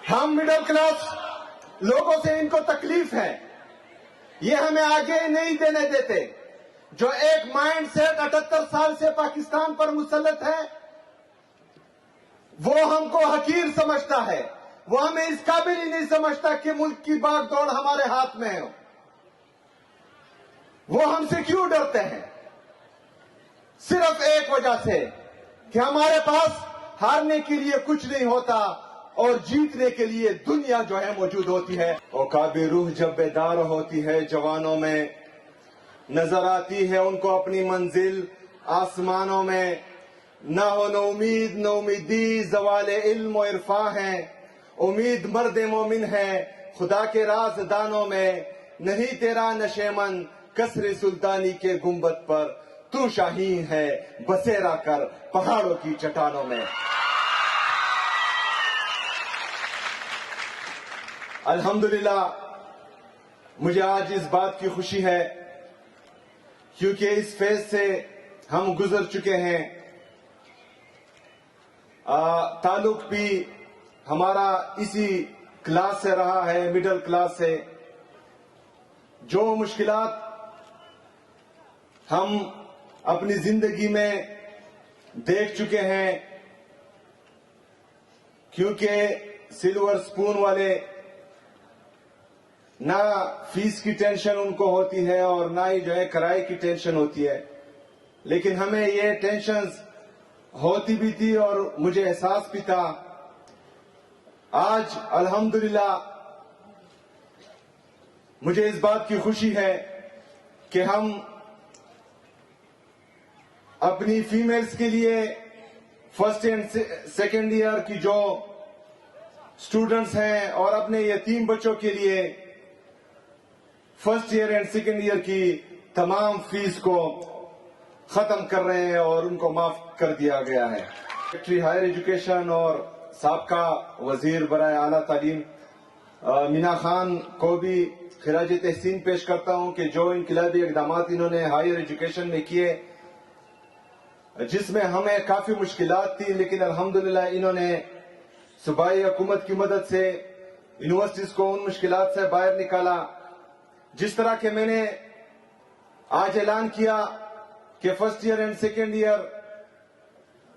ہم middle class لوگوں سے ان کو تکلیف ہے، یہ ہمیں آگے نہیں دینے دیتے۔ جو ایک مائنڈ سیٹ 78 سال سے پاکستان پر مسلط ہے، وہ ہم کو حقیر سمجھتا ہے، وہ ہمیں اس قابل ہی نہیں سمجھتا کہ ملک کی باغ دوڑ ہمارے ہاتھ میں ہے۔ وہ ہم سے کیوں ڈرتے ہیں؟ صرف ایک وجہ سے کہ ہمارے پاس ہارنے کے لیے کچھ نہیں ہوتا اور جیتنے کے لیے دنیا جو ہے موجود ہوتی ہے۔ عقاب روح جب بیدار ہوتی ہے جوانوں میں، نظر آتی ہے ان کو اپنی منزل آسمانوں میں۔ نہ ہو نہ امید نہ امیدی، زوال علم و عرفاں ہے، امید مرد مومن ہے خدا کے راز دانوں میں۔ نہیں تیرا نشیمن کسر سلطانی کے گنبد پر، تو شاہین ہے بسیرا کر پہاڑوں کی چٹانوں میں۔ الحمدللہ مجھے آج اس بات کی خوشی ہے کیونکہ اس فیز سے ہم گزر چکے ہیں۔ تعلق بھی ہمارا اسی کلاس سے رہا ہے، مڈل کلاس سے۔ جو مشکلات ہم اپنی زندگی میں دیکھ چکے ہیں، کیونکہ سلور سپون والے نہ فیس کی ٹینشن ان کو ہوتی ہے اور نہ ہی جو ہے کرائے کی ٹینشن ہوتی ہے، لیکن ہمیں یہ ٹینشنز ہوتی بھی تھی اور مجھے احساس بھی تھا۔ آج الحمدللہ مجھے اس بات کی خوشی ہے کہ ہم اپنی فیمیلز کے لیے فرسٹ اینڈ سیکنڈ ایئر کی جو اسٹوڈنٹس ہیں اور اپنے یتیم بچوں کے لیے first year and second year کی تمام فیس کو ختم کر رہے ہیں اور ان کو معاف کر دیا گیا ہے۔ سیکریٹری ہائر ایجوکیشن اور سابقہ وزیر برائے اعلیٰ تعلیم مینا خان کو بھی خراج تحسین پیش کرتا ہوں کہ جو انقلابی اقدامات انہوں نے ہائر ایجوکیشن میں کیے، جس میں ہمیں کافی مشکلات تھی، لیکن الحمدللہ انہوں نے صوبائی حکومت کی مدد سے یونیورسٹیز کو ان مشکلات سے باہر نکالا۔ جس طرح کہ میں نے آج اعلان کیا کہ first year and second year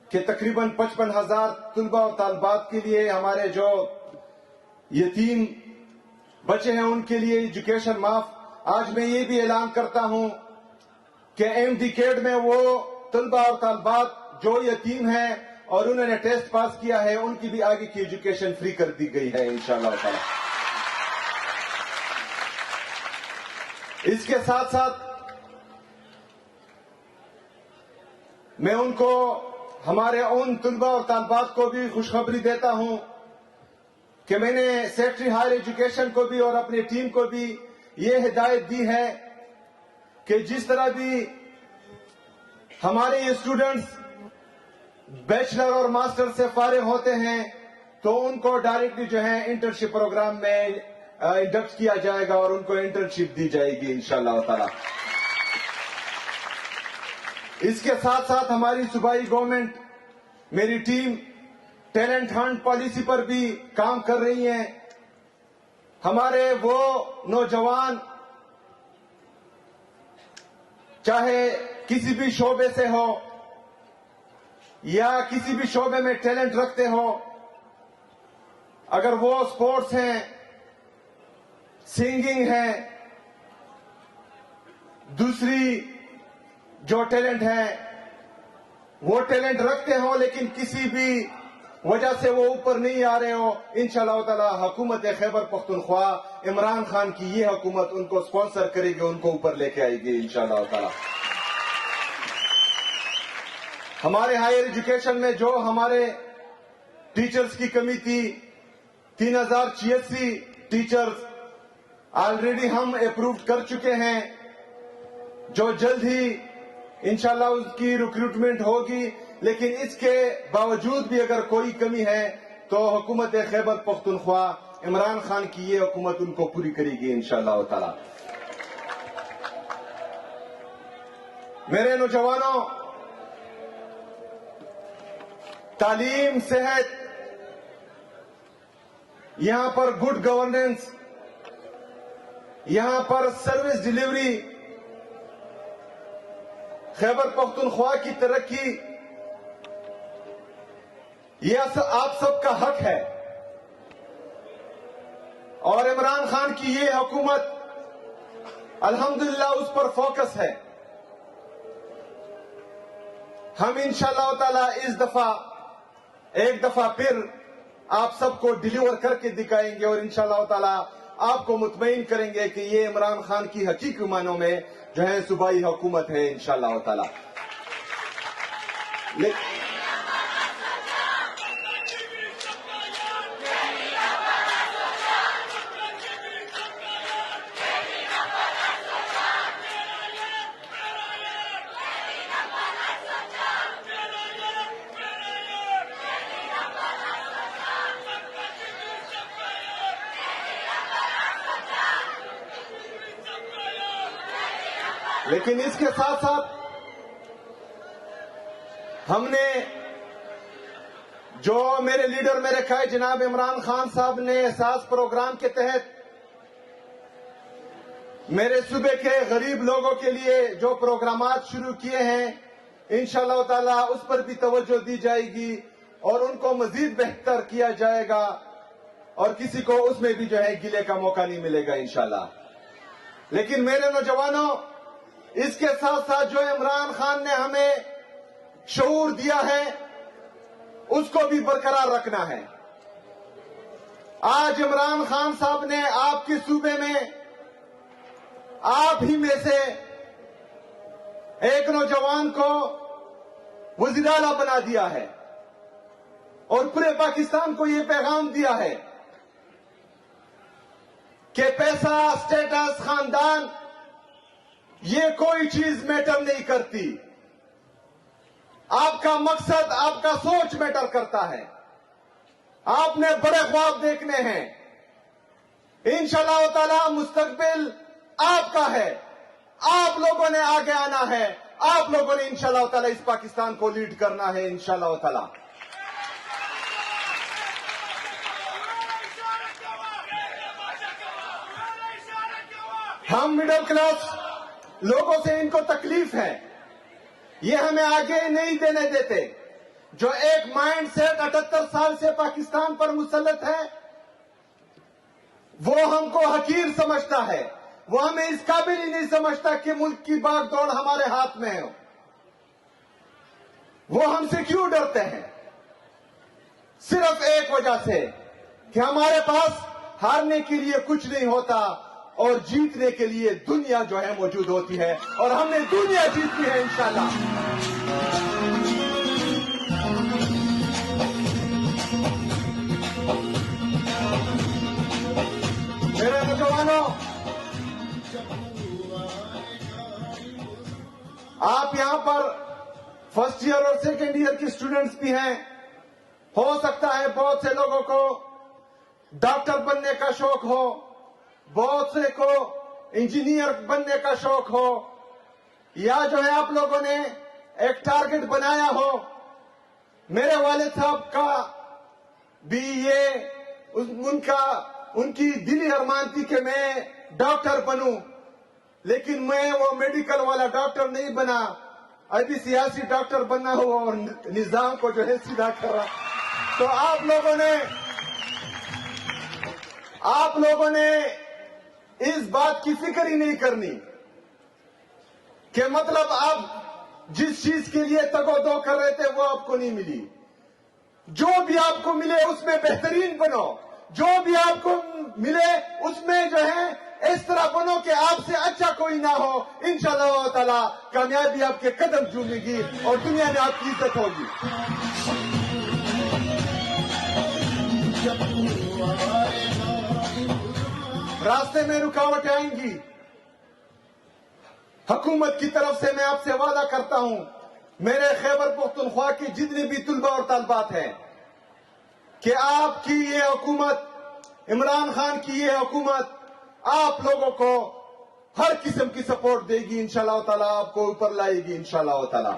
کے تقریباً 55,000 طلباء اور طالبات کے لیے، ہمارے جو یتیم بچے ہیں ان کے لیے ایجوکیشن معاف۔ آج میں یہ بھی اعلان کرتا ہوں کہ ایم ڈیکیڈ میں وہ طلباء اور طالبات جو یتیم ہیں اور انہوں نے ٹیسٹ پاس کیا ہے، ان کی بھی آگے کی ایجوکیشن فری کر دی گئی ہے انشاءاللہ تعالی۔ اس کے ساتھ ساتھ میں ان کو، ہمارے ان طلباء اور طالبات کو بھی خوشخبری دیتا ہوں کہ میں نے سیکرٹری ہائر ایجوکیشن کو بھی اور اپنی ٹیم کو بھی یہ ہدایت دی ہے کہ جس طرح بھی ہمارے یہ اسٹوڈنٹس بیچلر اور ماسٹر سے فارغ ہوتے ہیں تو ان کو ڈائریکٹلی جو ہے انٹرنشپ پروگرام میں انڈکٹ کیا جائے گا اور ان کو انٹرنشپ دی جائے گی انشاءاللہ تعالی۔ اس کے ساتھ ساتھ ہماری صوبائی گورنمنٹ، میری ٹیم ٹیلنٹ ہنٹ پالیسی پر بھی کام کر رہی ہے۔ ہمارے وہ نوجوان چاہے کسی بھی شعبے سے ہو یا کسی بھی شعبے میں ٹیلنٹ رکھتے ہو، اگر وہ سپورٹس ہیں، سنگنگ ہے، دوسری جو ٹیلنٹ ہے وہ ٹیلنٹ رکھتے ہو لیکن کسی بھی وجہ سے وہ اوپر نہیں آ رہے ہو، انشاءاللہ تعالی حکومت خیبر پختونخوا عمران خان کی یہ حکومت ان کو سپانسر کرے گی، ان کو اوپر لے کے آئے گی انشاءاللہ تعالی۔ ہمارے ہائر ایجوکیشن میں جو ہمارے ٹیچرز کی کمی تھی، 3086 ٹیچرز آلریڈی ہم اپرووڈ کر چکے ہیں، جو جلد ہی انشاءاللہ اس کی ریکروٹمنٹ ہوگی، لیکن اس کے باوجود بھی اگر کوئی کمی ہے تو حکومت خیبر پختونخوا عمران خان کی یہ حکومت ان کو پوری کرے گی انشاءاللہ تعالی۔ میرے نوجوانوں، تعلیم، صحت، यहां पर गुड गवर्नेंस, यहां पर सर्विस डिलीवरी, खैबर पख्तूनख्वा की तरक्की, यह आप सबका हक है। और इमरान खान की ये हुकूमत अल्हम्दुलिल्लाह उस पर फोकस है। हम इंशाअल्लाह ताला इस दफा एक दफा फिर आप सबको डिलीवर करके दिखाएंगे और इंशाअल्लाह ताला आपको मुतमईन करेंगे कि ये इमरान खान की हकीकी मानों में जो है सूबाई हुकूमत है इंशाअल्लाह ताला। लेकिन इसके साथ साथ हमने जो मेरे लीडर में रखा है जनाब इमरान खान साहब ने एहसास प्रोग्राम के तहत मेरे सूबे के गरीब लोगों के लिए जो प्रोग्रामात शुरू किए हैं इंशाअल्लाह ताला उस पर भी तवज्जो दी जाएगी और उनको मजीद बेहतर किया जाएगा और किसी को उसमें भी जो है गिले का मौका नहीं मिलेगा इंशाअल्लाह। लेकिन मेरे नौजवानों, इसके साथ साथ जो इमरान खान ने हमें शऊर दिया है उसको भी बरकरार रखना है। आज इमरान खान साहब ने आपके सूबे में आप ही में से एक नौजवान को वज़ीर आला बना दिया है और पूरे पाकिस्तान को यह पैगाम दिया है कि पैसा, स्टेटस, खानदान ये कोई चीज मैटर नहीं करती। आपका मकसद, आपका सोच मैटर करता है। आपने बड़े ख्वाब देखने हैं। इंशाअल्लाह ताला मुस्तकबिल आपका है। आप लोगों ने आगे आना है। आप लोगों ने इंशाअल्लाह ताला इस पाकिस्तान को लीड करना है इंशाअल्लाह ताला। हम मिडिल क्लास लोगों से इनको तकलीफ है, ये हमें आगे नहीं देने देते। जो एक माइंड सेट 78 साल से पाकिस्तान पर मुसल्लत है वो हमको हकीर समझता है, वो हमें इस काबिल ही नहीं समझता कि मुल्क की बागडोर हमारे हाथ में है। वो हमसे क्यों डरते हैं? सिर्फ एक वजह से कि हमारे पास हारने के लिए कुछ नहीं होता और जीतने के लिए दुनिया जो है मौजूद होती है और हमने दुनिया जीती है इंशाअल्लाह। मेरे नौजवानों, आप यहां पर फर्स्ट ईयर और सेकेंड ईयर के स्टूडेंट्स भी हैं। हो सकता है बहुत से लोगों को डॉक्टर बनने का शौक हो, बहुत से को इंजीनियर बनने का शौक हो, या जो है आप लोगों ने एक टारगेट बनाया हो। मेरे वालिद साहब का भी ये उनकी दिली अरमान थी कि मैं डॉक्टर बनूं, लेकिन मैं वो मेडिकल वाला डॉक्टर नहीं बना। अभी सियासी डॉक्टर बनना हो और निजाम को जो है सीधा कर रहा। तो आप लोगों ने इस बात की फिक्र ही नहीं करनी कि मतलब आप जिस चीज के लिए तगोदो कर रहे थे वो आपको नहीं मिली। जो भी आपको मिले उसमें बेहतरीन बनो, जो भी आपको मिले उसमें जो है इस तरह बनो कि आपसे अच्छा कोई ना हो। इंशाअल्लाह ताला कामयाबी आपके कदम चूमेगी और दुनिया में आपकी इज्जत होगी। रास्ते में रुकावटें आएंगी। हुकूमत की तरफ से मैं आपसे वादा करता हूं, मेरे खैबर पख्तूनख्वा की जितनी भी तुलबा और तालबात हैं कि आपकी ये हुकूमत, इमरान खान की ये हुकूमत आप लोगों को हर किस्म की सपोर्ट देगी इंशाअल्लाह ताला, आपको ऊपर लाएगी इंशाअल्लाह ताला।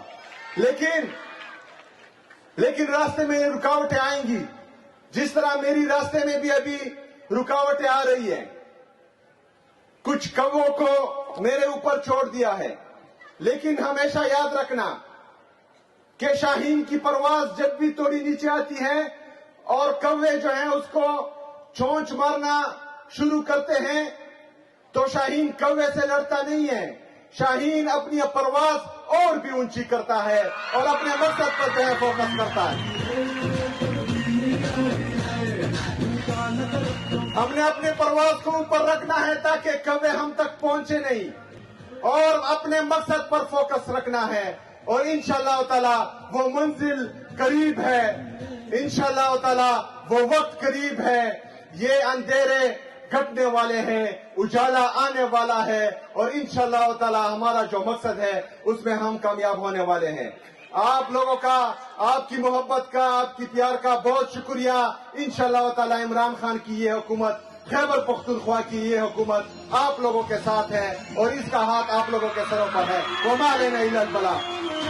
लेकिन रास्ते में रुकावटें आएंगी। जिस तरह मेरी रास्ते में भी अभी रुकावटें आ रही है, कुछ कौवों को मेरे ऊपर छोड़ दिया है, लेकिन हमेशा याद रखना कि शाहीन की परवाज जब भी थोड़ी नीचे आती है और कौवे जो हैं उसको चोंच मारना शुरू करते हैं, तो शाहीन कौवे से लड़ता नहीं है, शाहीन अपनी परवाज और भी ऊंची करता है और अपने मकसद पर जो है फोकस करता है। हमने अपने परवाज को ऊपर रखना है ताकि कौवे हम तक पहुंचे नहीं, और अपने मकसद पर फोकस रखना है, और इंशाअल्लाह ताला वो मंजिल करीब है, इंशाअल्लाह ताला वो वक्त करीब है। ये अंधेरे घटने वाले हैं, उजाला आने वाला है, और इंशाअल्लाह ताला हमारा जो मकसद है उसमें हम कामयाब होने वाले हैं। आप लोगों का, आपकी मोहब्बत का, आपकी प्यार का बहुत शुक्रिया। इंशाअल्लाह ताला इमरान खान की ये हुकूमत, खैबर पख्तूनख्वा की ये हुकूमत आप लोगों के साथ है, और इसका हाथ आप लोगों के सरों पर है। वमा अलैना इल्लल बलाग।